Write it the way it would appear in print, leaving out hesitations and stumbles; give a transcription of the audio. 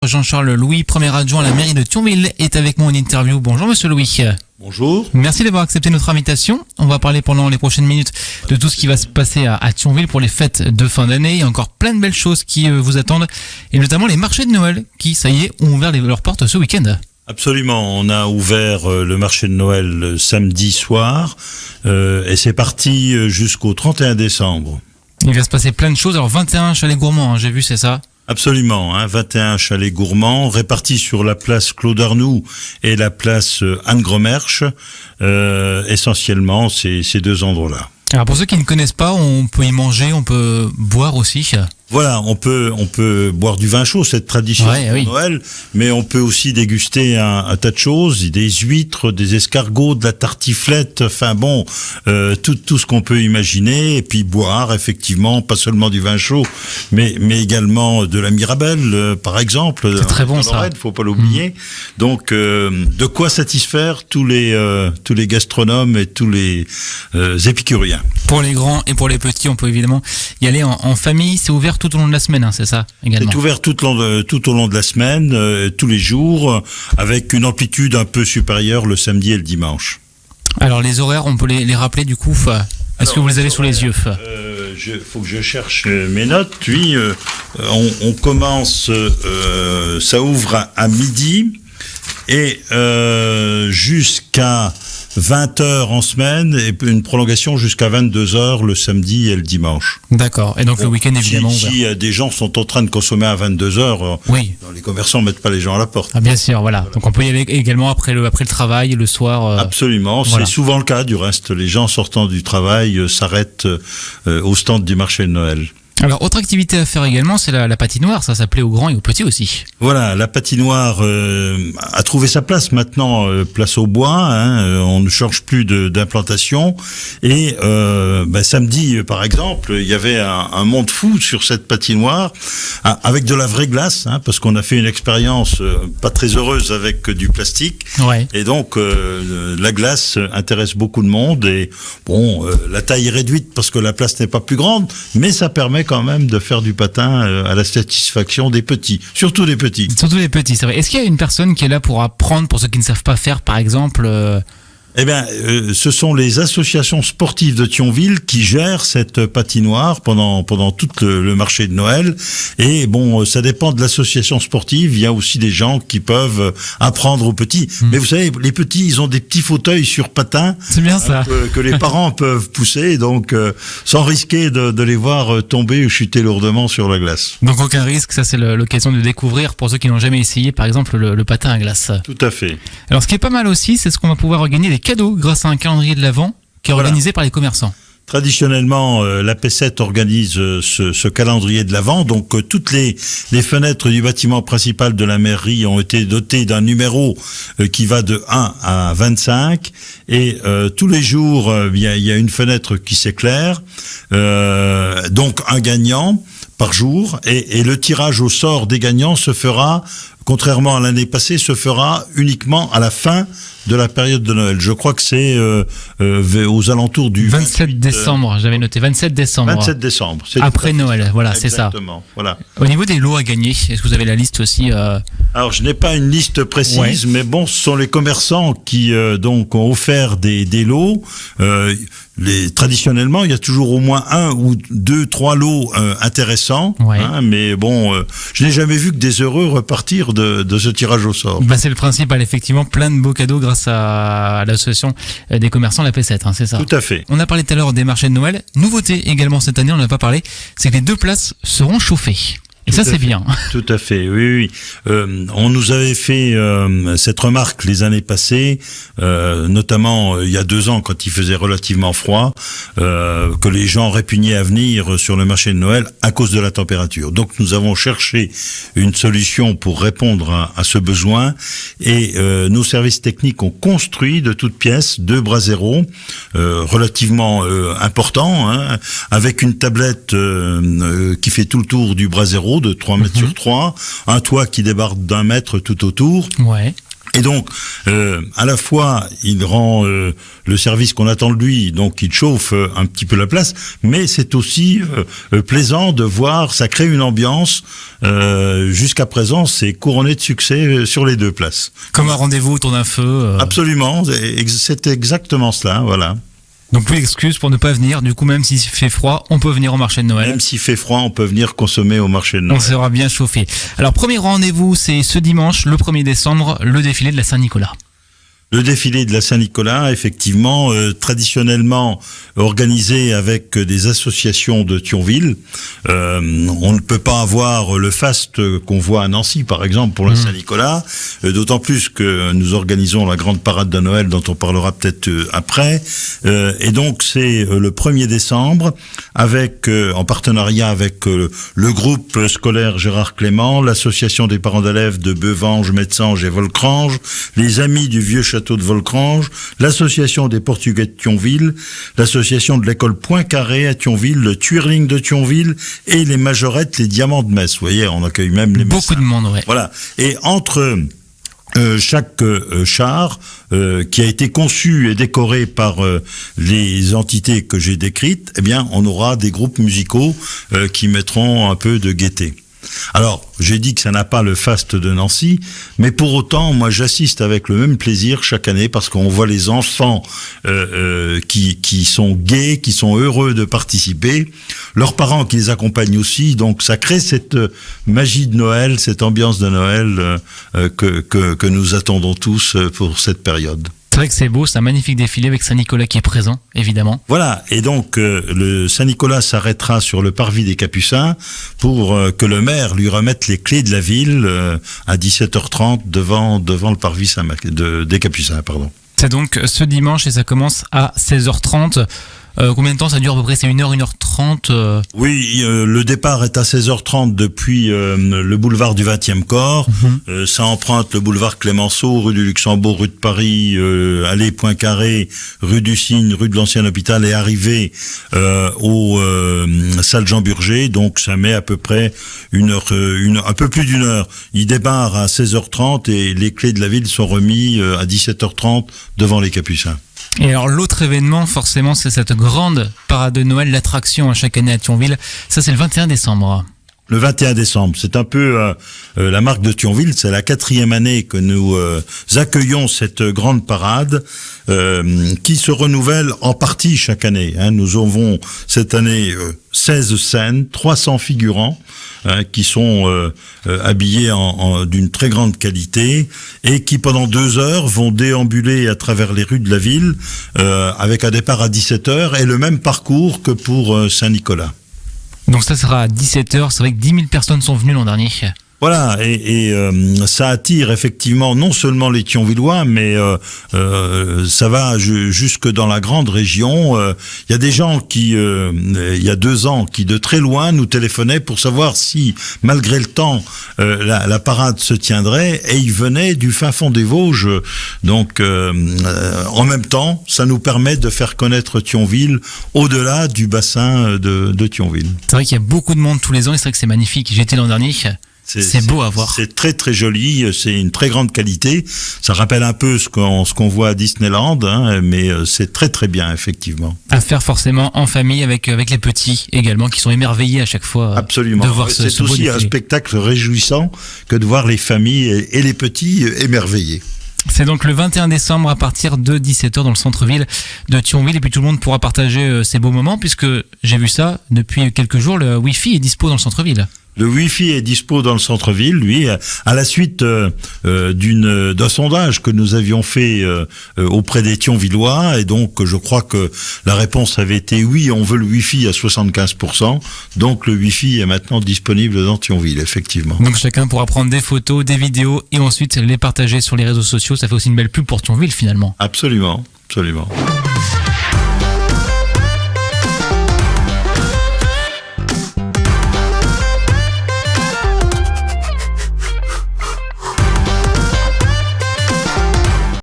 Jean-Charles Louis, premier adjoint à la mairie de Thionville, est avec moi en interview. Bonjour Monsieur Louis. Bonjour. Merci d'avoir accepté notre invitation. On va parler pendant les prochaines minutes de tout ce qui va se passer à Thionville pour les fêtes de fin d'année. Il y a encore plein de belles choses qui vous attendent, et notamment les marchés de Noël qui, ça y est, ont ouvert leurs portes ce week-end. Absolument, on a ouvert le marché de Noël samedi soir et c'est parti jusqu'au 31 décembre. Il va se passer plein de choses. Alors 21 chalets gourmands, j'ai vu, c'est ça ? Absolument, 21 chalets gourmands répartis sur la place Claude Arnoux et la place Anne Gromerche, essentiellement ces deux endroits-là. Alors pour ceux qui ne connaissent pas, on peut y manger, on peut boire aussi. Voilà, on peut boire du vin chaud, cette tradition de Noël, mais on peut aussi déguster un tas de choses, des huîtres, des escargots, de la tartiflette, enfin bon, tout ce qu'on peut imaginer, et puis boire effectivement, pas seulement du vin chaud, mais également de la Mirabelle, par exemple. C'est très bon ça. Faut pas l'oublier. Donc de quoi satisfaire tous les gastronomes et tous les épicuriens. Pour les grands et pour les petits, on peut évidemment y aller en famille. C'est ouvert tout au long de la semaine, hein, c'est ça également. C'est ouvert tout au long de la semaine, tous les jours, avec une amplitude un peu supérieure le samedi et le dimanche. Alors les horaires, on peut les rappeler du coup. Est-ce que vous les avez sous les yeux ? Faut que je cherche mes notes. Oui, on commence, ça ouvre à midi et jusqu'à 20h en semaine et une prolongation jusqu'à 22h le samedi et le dimanche. D'accord. Et donc le week-end évidemment ouvert. Si des gens sont en train de consommer à 22h, oui. Les commerçants ne mettent pas les gens à la porte. Ah bien sûr, voilà. Donc on peut y aller également après le travail, le soir. Absolument, voilà. C'est souvent le cas du reste. Les gens sortant du travail s'arrêtent au stand du marché de Noël. Alors, autre activité à faire également, c'est la patinoire. Ça s'appelait aux grands et aux petits aussi. Voilà, la patinoire a trouvé sa place maintenant, place au bois. On ne change plus d'implantation. Et samedi, par exemple, il y avait un monde fou sur cette patinoire, avec de la vraie glace, parce qu'on a fait une expérience pas très heureuse avec du plastique. Ouais. Et donc, la glace intéresse beaucoup de monde. Et bon, la taille est réduite parce que la place n'est pas plus grande, mais ça permet quand même de faire du patin à la satisfaction des petits, surtout des petits. Surtout des petits, c'est vrai. Est-ce qu'il y a une personne qui est là pour apprendre, pour ceux qui ne savent pas faire, par exemple Eh bien, ce sont les associations sportives de Thionville qui gèrent cette patinoire pendant tout le marché de Noël. Et bon, ça dépend de l'association sportive. Il y a aussi des gens qui peuvent apprendre aux petits. Mais vous savez, les petits, ils ont des petits fauteuils sur patins. C'est bien ça. Que les parents peuvent pousser, donc sans risquer de les voir tomber ou chuter lourdement sur la glace. Donc aucun risque, ça c'est l'occasion de découvrir pour ceux qui n'ont jamais essayé, par exemple, le patin à glace. Tout à fait. Alors ce qui est pas mal aussi, c'est ce qu'on va pouvoir gagner des cadeaux grâce à un calendrier de l'Avent qui est organisé par les commerçants. Traditionnellement, la P7 organise ce calendrier de l'Avent. Donc, toutes les fenêtres du bâtiment principal de la mairie ont été dotées d'un numéro qui va de 1 à 25. Et tous les jours, il y a une fenêtre qui s'éclaire. Donc, un gagnant par jour. Et le tirage au sort des gagnants se fera, contrairement à l'année passée, se fera uniquement à la fin de la période de Noël. Je crois que c'est aux alentours du 27 décembre, j'avais noté 27 décembre. 27 décembre. C'est après Noël, voilà, c'est ça. Exactement, voilà. Au niveau des lots à gagner, est-ce que vous avez la liste aussi Alors, je n'ai pas une liste précise, mais bon, ce sont les commerçants qui donc ont offert des lots. Traditionnellement, il y a toujours au moins 1 ou 2, 3 lots intéressants. Ouais. Mais bon, je n'ai jamais vu que des heureux repartir de ce tirage au sort. C'est le principal, effectivement, plein de beaux cadeaux grâce à l'association des commerçants, la P7, c'est ça. Tout à fait. On a parlé tout à l'heure des marchés de Noël. Nouveauté également cette année, on n'a pas parlé, c'est que les 2 places seront chauffées. Et ça, c'est bien. Tout à fait, oui. On nous avait fait cette remarque les années passées, notamment il y a 2 ans quand il faisait relativement froid, que les gens répugnaient à venir sur le marché de Noël à cause de la température. Donc nous avons cherché une solution pour répondre à ce besoin et nos services techniques ont construit de toutes pièces 2 braseros relativement importants, avec une tablette qui fait tout le tour du brasero de 3 mètres sur 3, un toit qui déborde d'1 mètre tout autour. Ouais. Et donc, à la fois, il rend le service qu'on attend de lui, donc il chauffe un petit peu la place, mais c'est aussi plaisant de voir, ça crée une ambiance. Jusqu'à présent, c'est couronné de succès sur les deux places. Comme un rendez-vous autour d'un feu. Absolument, c'est exactement cela, voilà. Donc plus d'excuses pour ne pas venir. Du coup, même s'il fait froid, on peut venir au marché de Noël. Même s'il fait froid, on peut venir consommer au marché de Noël. On sera bien chauffé. Alors, premier rendez-vous, c'est ce dimanche, le 1er décembre, le défilé de la Saint-Nicolas. Le défilé de la Saint-Nicolas, effectivement, traditionnellement organisé avec des associations de Thionville. On ne peut pas avoir le faste qu'on voit à Nancy, par exemple, pour la Saint-Nicolas, d'autant plus que nous organisons la grande parade de Noël, dont on parlera peut-être après. Et donc, c'est le 1er décembre, avec en partenariat avec le groupe scolaire Gérard Clément, l'association des parents d'élèves de Beuvange, Metsange et Volcrange, les amis du vieux château de Volcrange, l'association des Portugais de Thionville, l'association de l'école Poincaré à Thionville, le Twirling de Thionville et les majorettes, les diamants de Metz. Vous voyez, on accueille même les Beaucoup de monde, ouais. Voilà. Et entre chaque char qui a été conçu et décoré par les entités que j'ai décrites, eh bien, on aura des groupes musicaux qui mettront un peu de gaieté. Alors, j'ai dit que ça n'a pas le faste de Nancy, mais pour autant, moi, j'assiste avec le même plaisir chaque année parce qu'on voit les enfants qui sont gais, qui sont heureux de participer, leurs parents qui les accompagnent aussi, donc ça crée cette magie de Noël, cette ambiance de Noël que nous attendons tous pour cette période. C'est vrai que c'est beau, c'est un magnifique défilé avec Saint-Nicolas qui est présent, évidemment. Voilà, et donc le Saint-Nicolas s'arrêtera sur le parvis des Capucins pour que le maire lui remette les clés de la ville à 17h30 devant le parvis des Capucins, pardon. C'est donc ce dimanche et ça commence à 16h30. Combien de temps ça dure à peu près? C'est 1h, 1h30 Oui, le départ est à 16h30 depuis le boulevard du 20e corps. Ça emprunte le boulevard Clémenceau, rue du Luxembourg, rue de Paris, allée Poincaré, rue du Cygne, rue de l'Ancien Hôpital et arrivé aux salles Jean Burger. Donc ça met à peu près un peu plus d'une heure. Il démarre à 16h30 et les clés de la ville sont remis à 17h30 devant les Capucins. Et alors l'autre événement, forcément, c'est cette grande parade de Noël, l'attraction à chaque année à Thionville. Ça, c'est le 21 décembre. Le 21 décembre, c'est un peu la marque de Thionville, c'est la 4e année que nous accueillons cette grande parade qui se renouvelle en partie chaque année. Nous avons cette année 16 scènes, 300 figurants qui sont habillés d'une très grande qualité et qui pendant 2 heures vont déambuler à travers les rues de la ville avec un départ à 17h et le même parcours que pour Saint-Nicolas. Donc ça sera à 17h, c'est vrai que 10 000 personnes sont venues l'an dernier. Voilà, et ça attire effectivement non seulement les Thionvillois, mais ça va jusque dans la grande région. Il y a des gens qui, il y a 2 ans, qui de très loin nous téléphonaient pour savoir si, malgré le temps, la parade se tiendrait, et ils venaient du fin fond des Vosges. Donc, en même temps, ça nous permet de faire connaître Thionville au-delà du bassin de Thionville. C'est vrai qu'il y a beaucoup de monde tous les ans, et c'est vrai que c'est magnifique. J'étais l'an dernier. C'est beau à voir. C'est très très joli, c'est une très grande qualité. Ça rappelle un peu ce qu'on voit à Disneyland, mais c'est très très bien effectivement. À faire forcément en famille avec les petits également qui sont émerveillés à chaque fois. Absolument. De voir c'est aussi un spectacle réjouissant que de voir les familles et les petits émerveillés. C'est donc le 21 décembre à partir de 17h dans le centre-ville de Thionville et puis tout le monde pourra partager ces beaux moments puisque j'ai vu ça depuis quelques jours, le Wi-Fi est dispo dans le centre-ville. Le Wi-Fi est dispo dans le centre-ville, lui, à la suite d'un sondage que nous avions fait auprès des Thionvillois, et donc je crois que la réponse avait été oui, on veut le Wi-Fi à 75%, donc le Wi-Fi est maintenant disponible dans Thionville, effectivement. Donc chacun pourra prendre des photos, des vidéos, et ensuite les partager sur les réseaux sociaux, ça fait aussi une belle pub pour Thionville finalement. Absolument, absolument.